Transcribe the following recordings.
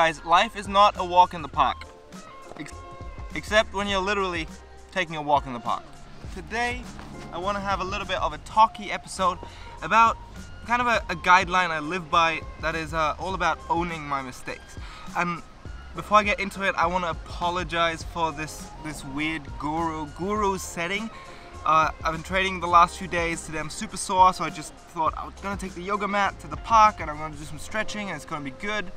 guys, life is not a walk in the park. Except when you're literally taking a walk in the park. Today, I want to have a little bit of a talky episode about kind of a guideline I live by that is all about owning my mistakes. And before I get into it, I want to apologize for this weird guru setting. I've been training the last few days. Today I'm super sore, so I just thought I was gonna take the yoga mat to the park and I'm gonna do some stretching and it's gonna be good.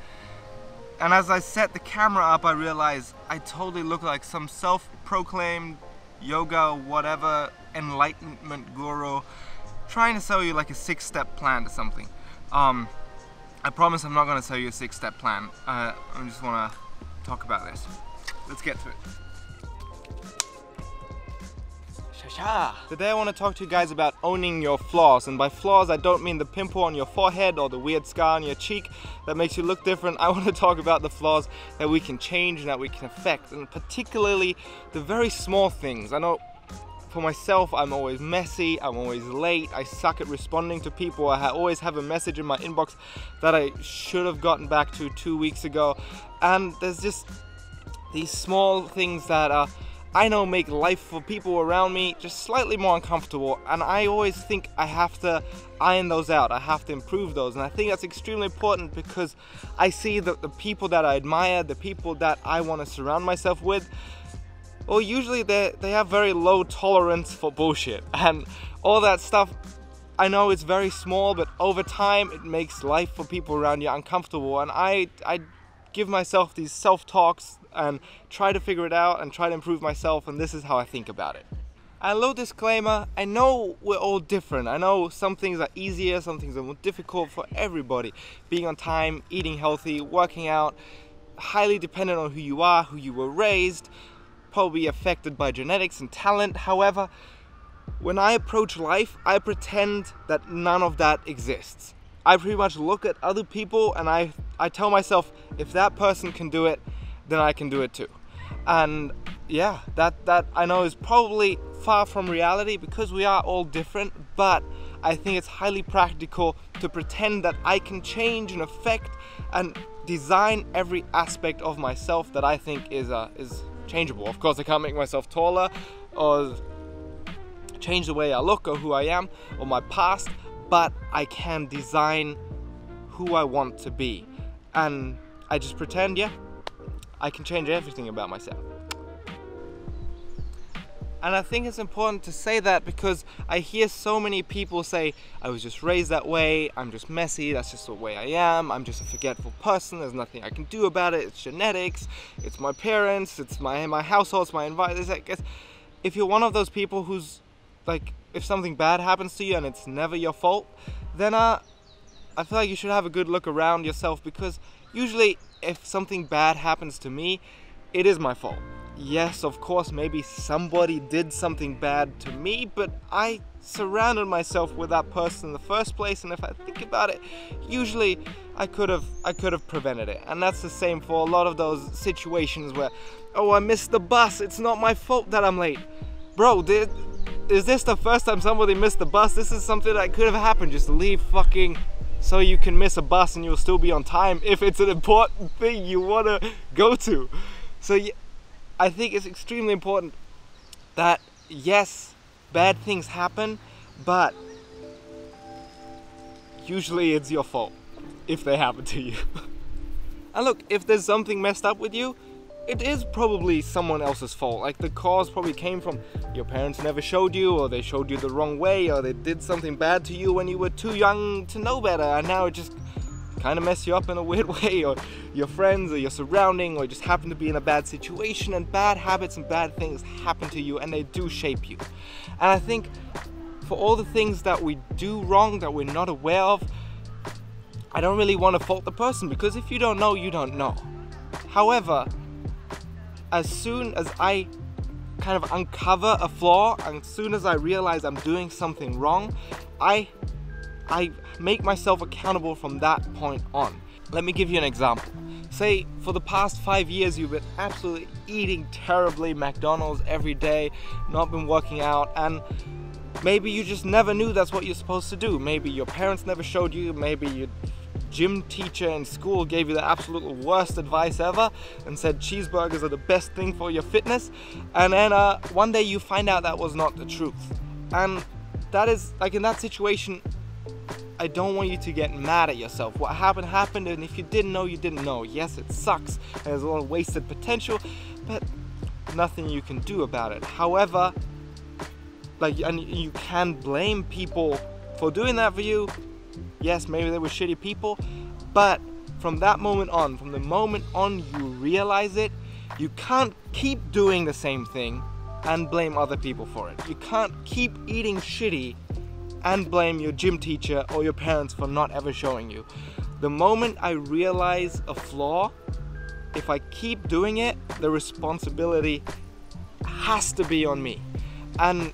And as I set the camera up, I realized I totally look like some self-proclaimed yoga, whatever, enlightenment guru trying to sell you like a 6-step plan to something. I promise I'm not gonna sell you a 6-step plan. I just wanna talk about this. Let's get to it. Today I want to talk to you guys about owning your flaws, and by flaws I don't mean the pimple on your forehead or the weird scar on your cheek that makes you look different. I want to talk about the flaws that we can change and that we can affect, and particularly the very small things. I know for myself, I'm always messy, I'm always late, I suck at responding to people, I always have a message in my inbox that I should have gotten back to 2 weeks ago, and there's just these small things that I know make life for people around me just slightly more uncomfortable, and I always think I have to iron those out, I have to improve those, and I think that's extremely important because I see that the people that I admire, the people that I want to surround myself with, well, usually they have very low tolerance for bullshit, and all that stuff. I know it's very small, but over time it makes life for people around you uncomfortable, and I give myself these self-talks and try to figure it out and try to improve myself, and this is how I think about it. And a little disclaimer, I know we're all different. I know some things are easier, some things are more difficult for everybody. Being on time, eating healthy, working out, highly dependent on who you are, who you were raised, probably affected by genetics and talent. However, when I approach life, I pretend that none of that exists. I pretty much look at other people and I tell myself, if that person can do it, then I can do it too. And yeah, that I know is probably far from reality because we are all different, but I think it's highly practical to pretend that I can change and affect and design every aspect of myself that I think is changeable. Of course, I can't make myself taller or change the way I look or who I am or my past, but I can design who I want to be. And I just pretend, yeah, I can change everything about myself. And I think it's important to say that because I hear so many people say, I was just raised that way, I'm just messy, that's just the way I am, I'm just a forgetful person, there's nothing I can do about it, it's genetics, it's my parents, it's my household, it's my environment. If you're one of those people who's like, if something bad happens to you and it's never your fault, then I feel like you should have a good look around yourself, because usually if something bad happens to me, it is my fault. Yes, of course, maybe somebody did something bad to me, but I surrounded myself with that person in the first place, and if I think about it, usually I could have prevented it. And that's the same for a lot of those situations where, oh, I missed the bus, it's not my fault that I'm late. Bro, is this the first time somebody missed the bus? This is something that could have happened. Just leave fucking so you can miss a bus and you'll still be on time if it's an important thing you want to go to. So yeah, I think it's extremely important that, yes, bad things happen, but usually it's your fault if they happen to you. And look, if there's something messed up with you, it is probably someone else's fault. Like, the cause probably came from your parents never showed you, or they showed you the wrong way, or they did something bad to you when you were too young to know better, and now it just kind of messed you up in a weird way, or your friends or your surrounding, or you just happen to be in a bad situation, and bad habits and bad things happen to you and they do shape you. And I think for all the things that we do wrong that we're not aware of, I don't really want to fault the person, because if you don't know, you don't know. However, as soon as I kind of uncover a flaw, and as soon as I realize I'm doing something wrong, I make myself accountable from that point on. Let me give you an example. Say for the past 5 years you've been absolutely eating terribly, McDonald's every day, not been working out, and maybe you just never knew that's what you're supposed to do. Maybe your parents never showed you, maybe you gym teacher in school gave you the absolute worst advice ever and said cheeseburgers are the best thing for your fitness, and then one day you find out that was not the truth. And that is, like, in that situation, I don't want you to get mad at yourself. What happened happened, and if you didn't know, you didn't know. Yes, it sucks, and there's a lot of wasted potential, but nothing you can do about it. However, like, and you can blame people for doing that for you. Yes, maybe they were shitty people, but from that moment on, from the moment on you realize it, you can't keep doing the same thing and blame other people for it. You can't keep eating shitty and blame your gym teacher or your parents for not ever showing you. The moment I realize a flaw, if I keep doing it, the responsibility has to be on me. And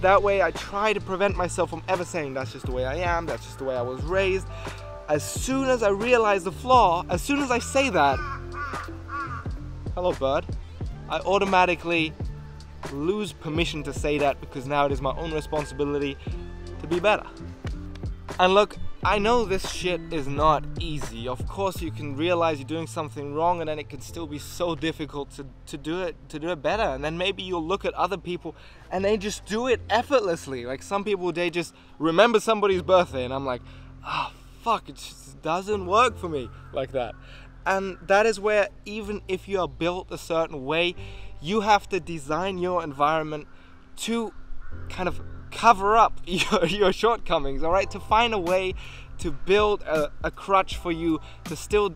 that way I try to prevent myself from ever saying that's just the way I am, that's just the way I was raised. As soon as I realize the flaw, as soon as I say that, hello bird, I automatically lose permission to say that, because now it is my own responsibility to be better. And look, I know this shit is not easy. Of course you can realize you're doing something wrong, and then it can still be so difficult to do it better. And then maybe you'll look at other people and they just do it effortlessly. Like some people, they just remember somebody's birthday, and I'm like, oh fuck, it just doesn't work for me like that. And that is where, even if you are built a certain way, you have to design your environment to kind of cover up your shortcomings, all right? To find a way to build a crutch for you to still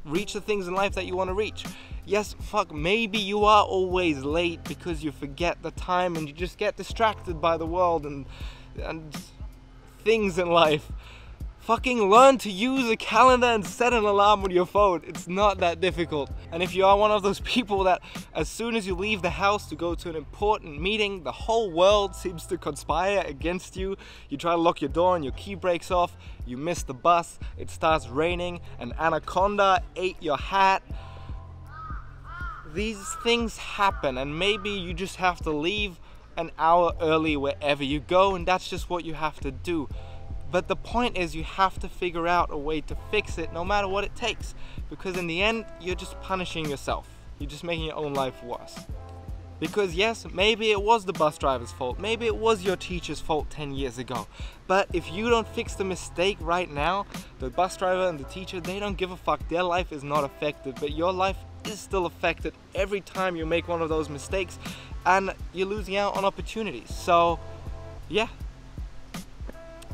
reach the things in life that you want to reach. Yes, fuck, maybe you are always late because you forget the time and you just get distracted by the world and things in life. Fucking learn to use a calendar and set an alarm on your phone. It's not that difficult. And if you are one of those people that as soon as you leave the house to go to an important meeting, the whole world seems to conspire against you. You try to lock your door and your key breaks off. You miss the bus. It starts raining. An anaconda ate your hat. These things happen, and maybe you just have to leave an hour early wherever you go, and that's just what you have to do. But the point is, you have to figure out a way to fix it no matter what it takes, because in the end you're just punishing yourself. You're just making your own life worse. Because yes, maybe it was the bus driver's fault, maybe it was your teacher's fault 10 years ago, but if you don't fix the mistake right now, the bus driver and the teacher, they don't give a fuck. Their life is not affected, but your life is still affected every time you make one of those mistakes, and you're losing out on opportunities. So yeah,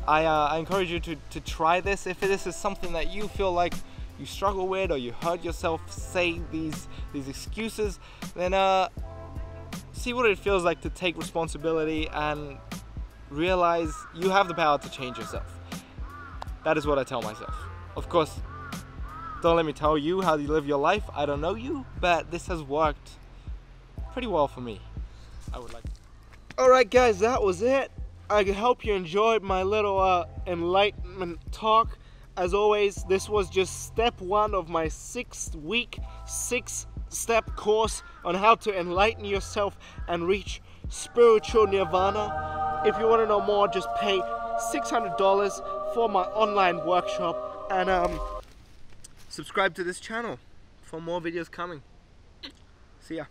I encourage you to try this. If this is something that you feel like you struggle with, or you heard yourself say these excuses, then see what it feels like to take responsibility and realize you have the power to change yourself. That is what I tell myself. Of course, don't let me tell you how you live your life. I don't know you, but this has worked pretty well for me. I would like. Alright guys, that was it. I hope you enjoyed my little enlightenment talk. As always, this was just step 1 of my 6-week, 6-step course on how to enlighten yourself and reach spiritual nirvana. If you want to know more, just pay $600 for my online workshop, and subscribe to this channel for more videos coming. See ya.